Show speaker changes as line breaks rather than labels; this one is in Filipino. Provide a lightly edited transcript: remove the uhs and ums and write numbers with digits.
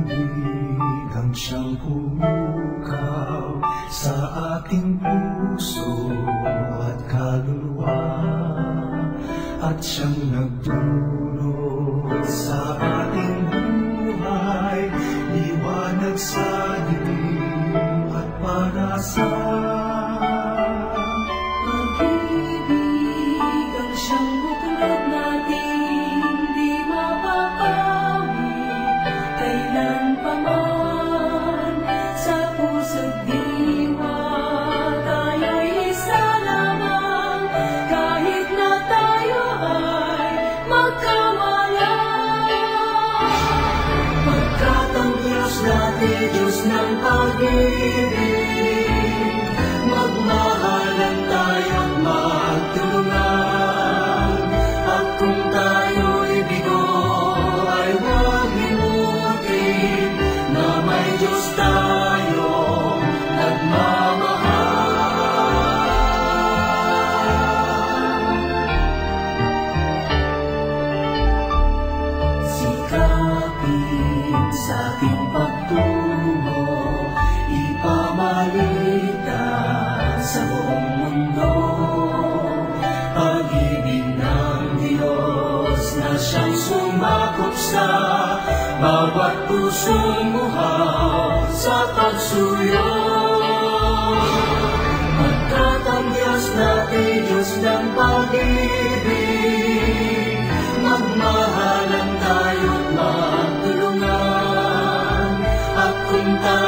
pag-ibig ang siyang pumukaw sa ating puso at kaluluwa, at siyang nagdulot sa ating buhay, liwanag sa dilim at para-sa
pag-ibig ang siyang buklod nating di mapapawi kailanpaman. Sa puso't diwa tayo'y isa lamang, kahit na tayo ay magkamalang.
Pagkat ang Diyos natin, Diyos ng pag-ibig, magmahalan tayo't magtulungan. At kung tayo'y bigo ay huwag limutin na may Diyos tayong nagmamahal. Sikapin sa ating pagtungo, ipamalita sa buong mundo, pag-ibig ng Diyos na siyang sumakop sa bawat pusong muhaw sa pagsuyo. Pagkat ang Diyos natin, Diyos ng pag-ibig, magmahalan tayo't magtulungan. At kung tayo